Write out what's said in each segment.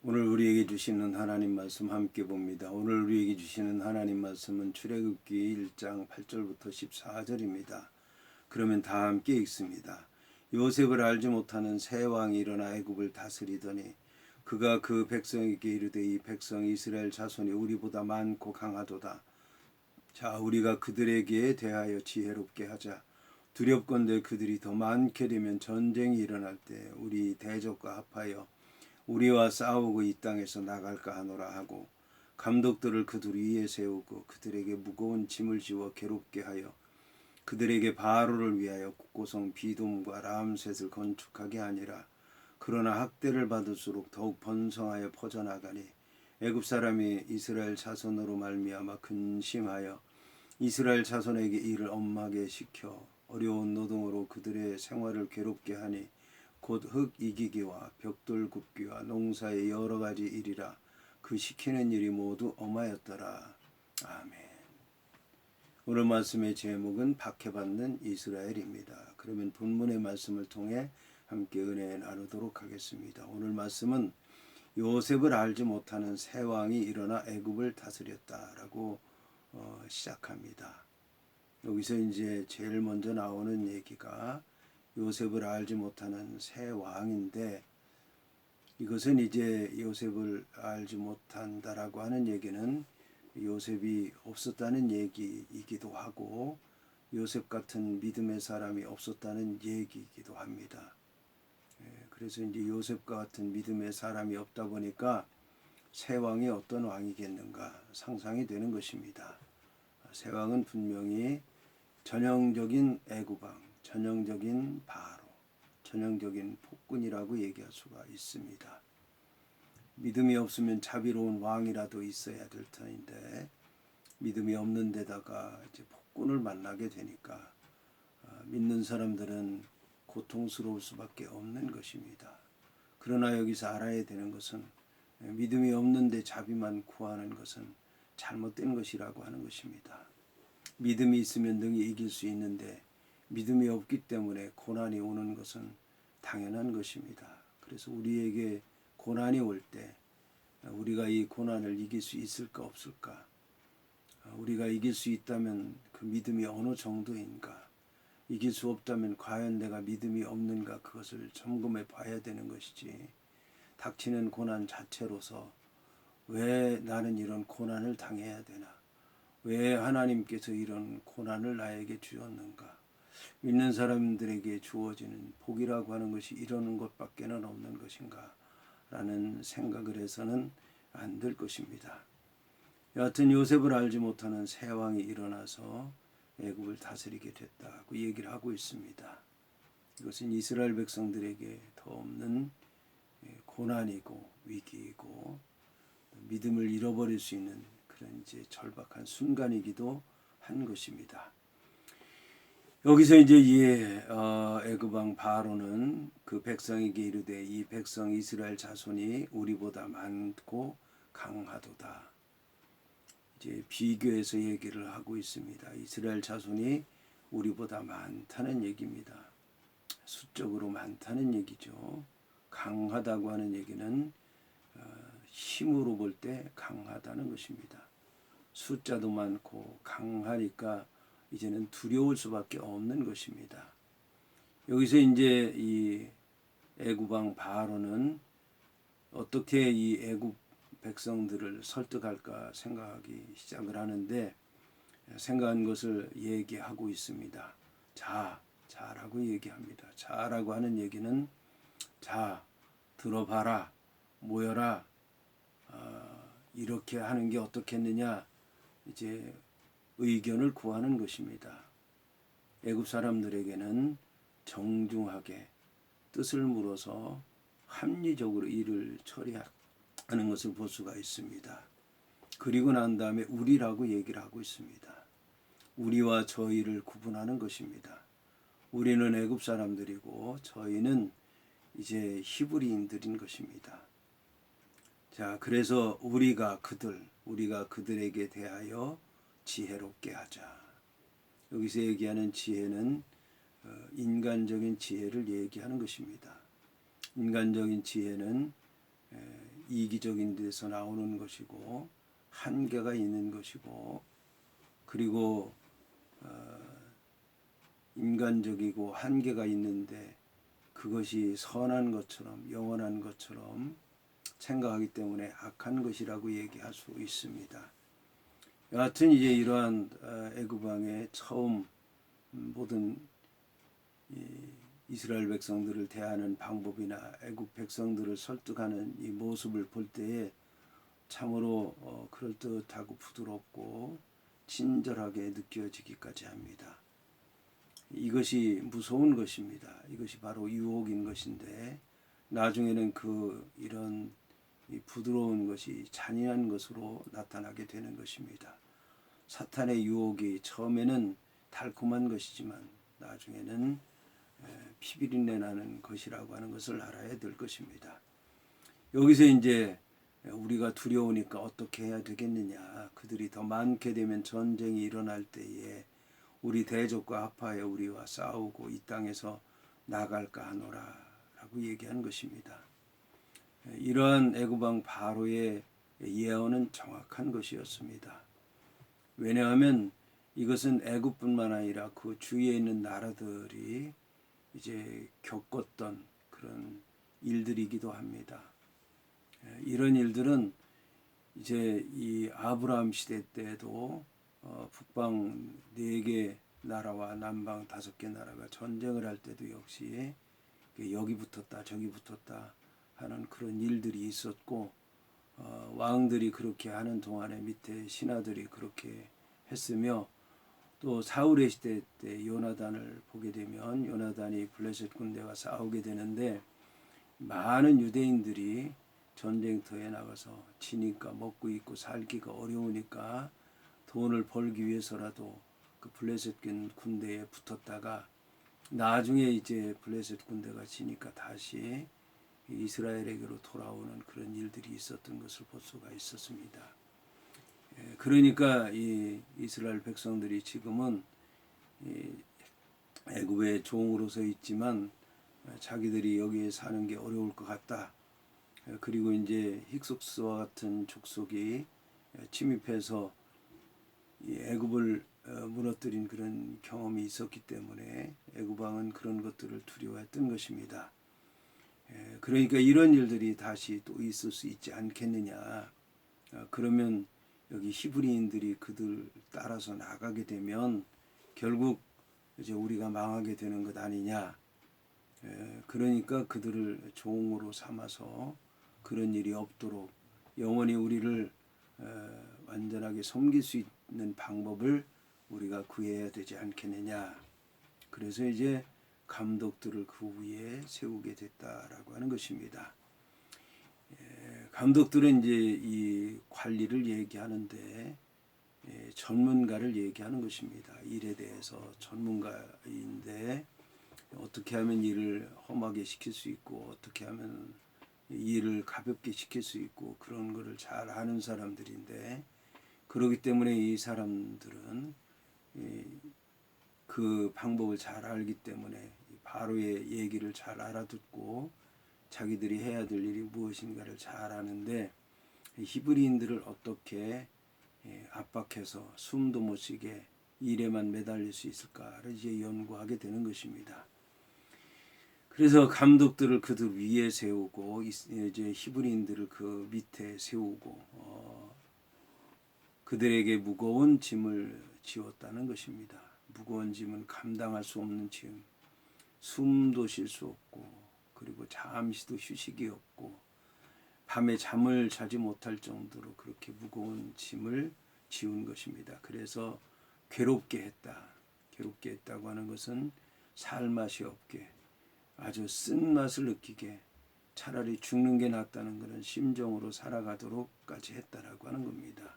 오늘 우리에게 주시는 하나님 말씀 함께 봅니다. 오늘 우리에게 주시는 하나님 말씀은 출애굽기 1장 8절부터 14절입니다. 그러면 다 함께 읽습니다. 요셉을 알지 못하는 새 왕이 일어나 애굽을 다스리더니 그가 그 백성에게 이르되 이 백성 이스라엘 자손이 우리보다 많고 강하도다. 자, 우리가 그들에게 대하여 지혜롭게 하자. 두렵건대 그들이 더 많게 되면 전쟁이 일어날 때 우리 대적과 합하여 우리와 싸우고 이 땅에서 나갈까 하노라 하고 감독들을 그들 위에 세우고 그들에게 무거운 짐을 지워 괴롭게 하여 그들에게 바로를 위하여 국고성 비돔과 람셋을 건축하게 하니라. 그러나 학대를 받을수록 더욱 번성하여 퍼져나가니 애굽 사람이 이스라엘 자손으로 말미암아 근심하여 이스라엘 자손에게 일을 엄하게 시켜 어려운 노동으로 그들의 생활을 괴롭게 하니 곧 흙 이기기와 벽돌 굽기와 농사의 여러 가지 일이라. 그 시키는 일이 모두 엄하였더라. 아멘. 오늘 말씀의 제목은 박해받는 이스라엘입니다. 그러면 본문의 말씀을 통해 함께 은혜 나누도록 하겠습니다. 오늘 말씀은 요셉을 알지 못하는 새 왕이 일어나 애굽을 다스렸다라고 시작합니다. 여기서 이제 제일 먼저 나오는 얘기가 요셉을 알지 못하는 새 왕인데, 이것은 이제 요셉을 알지 못한다라고 하는 얘기는 요셉이 없었다는 얘기이기도 하고 요셉 같은 믿음의 사람이 없었다는 얘기이기도 합니다. 그래서 이제 요셉과 같은 믿음의 사람이 없다 보니까 새 왕이 어떤 왕이겠는가 상상이 되는 것입니다. 새 왕은 분명히 전형적인 애굽왕, 전형적인 바로, 전형적인 폭군이라고 얘기할 수가 있습니다. 믿음이 없으면 자비로운 왕이라도 있어야 될 터인데 믿음이 없는 데다가 이제 폭군을 만나게 되니까 믿는 사람들은 고통스러울 수밖에 없는 것입니다. 그러나 여기서 알아야 되는 것은 믿음이 없는데 자비만 구하는 것은 잘못된 것이라고 하는 것입니다. 믿음이 있으면 능히 이길 수 있는데 믿음이 없기 때문에 고난이 오는 것은 당연한 것입니다. 그래서 우리에게 고난이 올 때 우리가 이 고난을 이길 수 있을까 없을까, 우리가 이길 수 있다면 그 믿음이 어느 정도인가, 이길 수 없다면 과연 내가 믿음이 없는가, 그것을 점검해 봐야 되는 것이지, 닥치는 고난 자체로서 왜 나는 이런 고난을 당해야 되나, 왜 하나님께서 이런 고난을 나에게 주었는가, 믿는 사람들에게 주어지는 복이라고 하는 것이 이러는 것밖에는 없는 것인가 라는 생각을 해서는 안 될 것입니다. 여하튼 요셉을 알지 못하는 새 왕이 일어나서 애굽을 다스리게 됐다고 얘기를 하고 있습니다. 이것은 이스라엘 백성들에게 더 없는 고난이고 위기이고 믿음을 잃어버릴 수 있는 그런 이제 절박한 순간이기도 한 것입니다. 여기서 이제 애굽 왕 바로는 그 백성에게 이르되 이 백성 이스라엘 자손이 우리보다 많고 강하도다. 이제 비교해서 얘기를 하고 있습니다. 이스라엘 자손이 우리보다 많다는 얘기입니다. 수적으로 많다는 얘기죠. 강하다고 하는 얘기는 힘으로 볼 때 강하다는 것입니다. 숫자도 많고 강하니까 이제는 두려울 수밖에 없는 것입니다. 여기서 이제 이 애굽 왕 바로는 어떻게 이 애굽 백성들을 설득할까 생각하기 시작을 하는데, 생각한 것을 얘기하고 있습니다. 자라고 얘기합니다. 자라고 하는 얘기는 자, 들어봐라, 모여라, 이렇게 하는 게 어떻겠느냐, 이제 의견을 구하는 것입니다. 애굽 사람들에게는 정중하게 뜻을 물어서 합리적으로 일을 처리하는 것을 볼 수가 있습니다. 그리고 난 다음에 우리라고 얘기를 하고 있습니다. 우리와 저희를 구분하는 것입니다. 우리는 애굽 사람들이고 저희는 이제 히브리인들인 것입니다. 자, 그래서 우리가 그들에게 대하여 지혜롭게 하자. 여기서 얘기하는 지혜는 인간적인 지혜를 얘기하는 것입니다. 인간적인 지혜는 이기적인 데서 나오는 것이고 한계가 있는 것이고 그리고 인간적이고 한계가 있는데 그것이 선한 것처럼 영원한 것처럼 생각하기 때문에 악한 것이라고 얘기할 수 있습니다. 여하튼 이제 이러한 애굽 왕의 처음 모든 이스라엘 백성들을 대하는 방법이나 애굽 백성들을 설득하는 이 모습을 볼 때에 참으로 그럴듯하고 부드럽고 친절하게 느껴지기까지 합니다. 이것이 무서운 것입니다. 이것이 바로 유혹인 것인데 나중에는 이런 부드러운 것이 잔인한 것으로 나타나게 되는 것입니다. 사탄의 유혹이 처음에는 달콤한 것이지만 나중에는 피비린내 나는 것이라고 하는 것을 알아야 될 것입니다. 여기서 이제 우리가 두려우니까 어떻게 해야 되겠느냐. 그들이 더 많게 되면 전쟁이 일어날 때에 우리 대적과 합하여 우리와 싸우고 이 땅에서 나갈까 하노라 라고 얘기하는 것입니다. 이러한 애굽 왕 바로의 예언은 정확한 것이었습니다. 왜냐하면 이것은 애굽뿐만 아니라 그 주위에 있는 나라들이 이제 겪었던 그런 일들이기도 합니다. 이런 일들은 이제 이 아브라함 시대 때도 북방 4개 나라와 남방 5개 나라가 전쟁을 할 때도 역시 여기 붙었다 저기 붙었다 하는 그런 일들이 있었고 왕들이 그렇게 하는 동안에 밑에 신하들이 그렇게 했으며 또 사울의 시대 때 요나단을 보게 되면 요나단이 블레셋 군대와 싸우게 되는데 많은 유대인들이 전쟁터에 나가서 지니까 먹고 입고 살기가 어려우니까 돈을 벌기 위해서라도 그 블레셋 군대에 붙었다가 나중에 이제 블레셋 군대가 지니까 다시 이스라엘에게로 돌아오는 그런 일들이 있었던 것을 볼 수가 있었습니다. 그러니까 이 이스라엘 백성들이 지금은 애굽의 종으로서 있지만 자기들이 여기에 사는 게 어려울 것 같다. 그리고 이제 힉소스와 같은 족속이 침입해서 애굽을 무너뜨린 그런 경험이 있었기 때문에 애굽 왕은 그런 것들을 두려워했던 것입니다. 그러니까 이런 일들이 다시 또 있을 수 있지 않겠느냐. 그러면 여기 히브리인들이 그들 따라서 나가게 되면 결국 이제 우리가 망하게 되는 것 아니냐. 그러니까 그들을 종으로 삼아서 그런 일이 없도록 영원히 우리를 완전하게 섬길 수 있는 방법을 우리가 구해야 되지 않겠느냐. 그래서 이제 감독들을 그 위에 세우게 됐다라고 하는 것입니다. 감독들은 이제 이 관리를 얘기하는데 전문가를 얘기하는 것입니다. 일에 대해서 전문가인데 어떻게 하면 일을 험하게 시킬 수 있고 어떻게 하면 일을 가볍게 시킬 수 있고 그런 거를 잘 아는 사람들인데 그렇기 때문에 이 사람들은 그 방법을 잘 알기 때문에 바로의 얘기를 잘 알아듣고 자기들이 해야 될 일이 무엇인가를 잘 아는데 히브리인들을 어떻게 압박해서 숨도 못 쉬게 일에만 매달릴 수 있을까를 이제 연구하게 되는 것입니다. 그래서 감독들을 그들 위에 세우고 이제 히브리인들을 그 밑에 세우고 그들에게 무거운 짐을 지웠다는 것입니다. 무거운 짐은 감당할 수 없는 짐, 숨도 쉴 수 없고 그리고 잠시도 휴식이 없고 밤에 잠을 자지 못할 정도로 그렇게 무거운 짐을 지운 것입니다. 그래서 괴롭게 했다. 괴롭게 했다고 하는 것은 살맛이 없게 아주 쓴맛을 느끼게 차라리 죽는 게 낫다는 그런 심정으로 살아가도록까지 했다라고 하는 겁니다.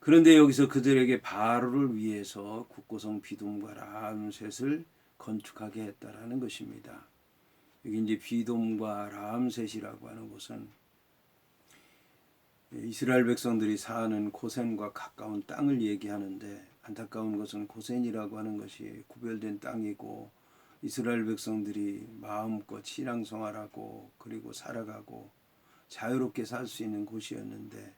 그런데 여기서 그들에게 바로를 위해서 국고성 비돔과 라암셋을 건축하게 했다라는 것입니다. 여기 이제 비돔과 라암셋이라고 하는 곳은 이스라엘 백성들이 사는 고센과 가까운 땅을 얘기하는데 안타까운 것은 고센이라고 하는 것이 구별된 땅이고 이스라엘 백성들이 마음껏 신앙생활하고 그리고 살아가고 자유롭게 살 수 있는 곳이었는데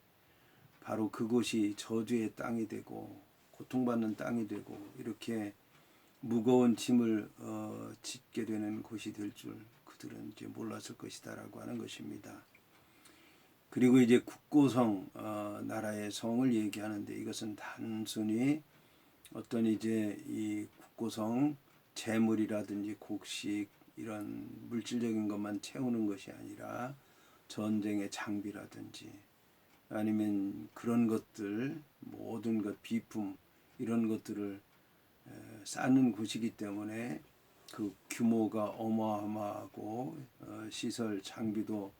바로 그곳이 저주의 땅이 되고 고통받는 땅이 되고 이렇게 무거운 짐을 짓게 되는 곳이 될 줄 그들은 이제 몰랐을 것이다라고 하는 것입니다. 그리고 이제 국고성 나라의 성을 얘기하는데 이것은 단순히 어떤 이제 이 국고성 재물이라든지 곡식 이런 물질적인 것만 채우는 것이 아니라 전쟁의 장비라든지 아니면 그런 것들 모든 것 비품 이런 것들을 쌓는 곳이기 때문에 그 규모가 어마어마하고 시설 장비도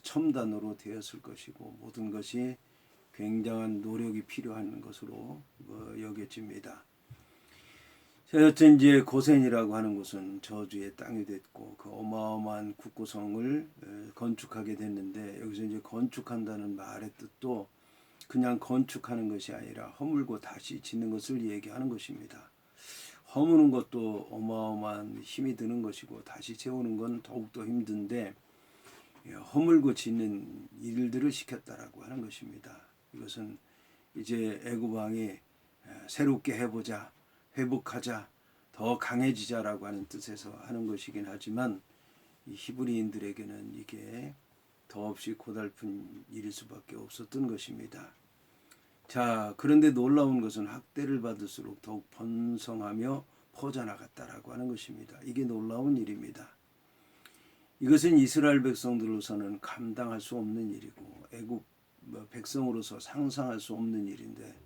첨단으로 되었을 것이고 모든 것이 굉장한 노력이 필요한 것으로 여겨집니다. 여튼 이제 고센이라고 하는 곳은 저주의 땅이 됐고 그 어마어마한 국고성을 건축하게 됐는데 여기서 이제 건축한다는 말의 뜻도 그냥 건축하는 것이 아니라 허물고 다시 짓는 것을 얘기하는 것입니다. 허무는 것도 어마어마한 힘이 드는 것이고 다시 세우는 건 더욱더 힘든데 허물고 짓는 일들을 시켰다라고 하는 것입니다. 이것은 이제 애굽 왕이 새롭게 해보자, 회복하자, 더 강해지자라고 하는 뜻에서 하는 것이긴 하지만 이 히브리인들에게는 이게 더없이 고달픈 일일 수밖에 없었던 것입니다. 자, 그런데 놀라운 것은 학대를 받을수록 더욱 번성하며 퍼져나갔다라고 하는 것입니다. 이게 놀라운 일입니다. 이것은 이스라엘 백성들로서는 감당할 수 없는 일이고 애굽 백성으로서 상상할 수 없는 일인데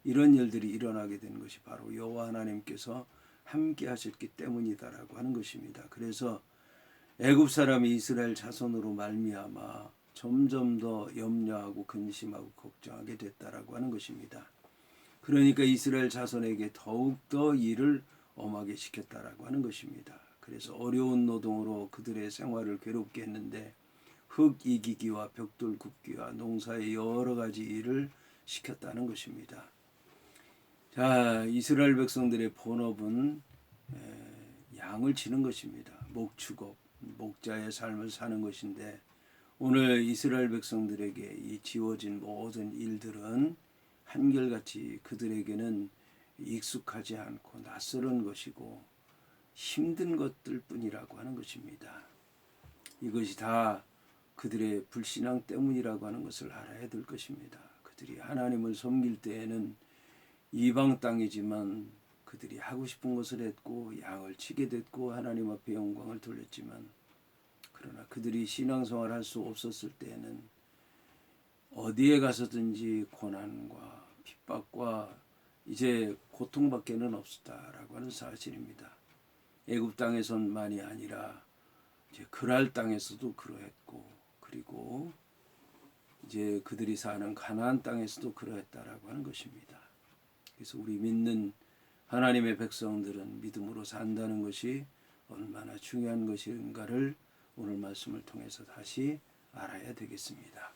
이런 일들이 일어나게 된 것이 바로 여호와 하나님께서 함께 하셨기 때문이다라고 하는 것입니다. 그래서 애굽 사람이 이스라엘 자손으로 말미암아 점점 더 염려하고 근심하고 걱정하게 됐다라고 하는 것입니다. 그러니까 이스라엘 자손에게 더욱더 일을 엄하게 시켰다라고 하는 것입니다. 그래서 어려운 노동으로 그들의 생활을 괴롭게 했는데 흙 이기기와 벽돌 굽기와 농사의 여러 가지 일을 시켰다는 것입니다. 자, 이스라엘 백성들의 본업은 양을 치는 것입니다. 목축업, 목자의 삶을 사는 것인데 오늘 이스라엘 백성들에게 이 지워진 모든 일들은 한결같이 그들에게는 익숙하지 않고 낯설은 것이고 힘든 것들 뿐이라고 하는 것입니다. 이것이 다 그들의 불신앙 때문이라고 하는 것을 알아야 될 것입니다. 그들이 하나님을 섬길 때에는 이방 땅이지만 그들이 하고 싶은 것을 했고 양을 치게 됐고 하나님 앞에 영광을 돌렸지만 그러나 그들이 신앙생활을 할 수 없었을 때에는 어디에 가서든지 고난과 핍박과 이제 고통밖에는 없었다라고 하는 사실입니다. 애굽 땅에서만이 아니라 이제 그랄 땅에서도 그러했고 그리고 이제 그들이 사는 가나안 땅에서도 그러했다라고 하는 것입니다. 그래서 우리 믿는 하나님의 백성들은 믿음으로 산다는 것이 얼마나 중요한 것인가를 오늘 말씀을 통해서 다시 알아야 되겠습니다.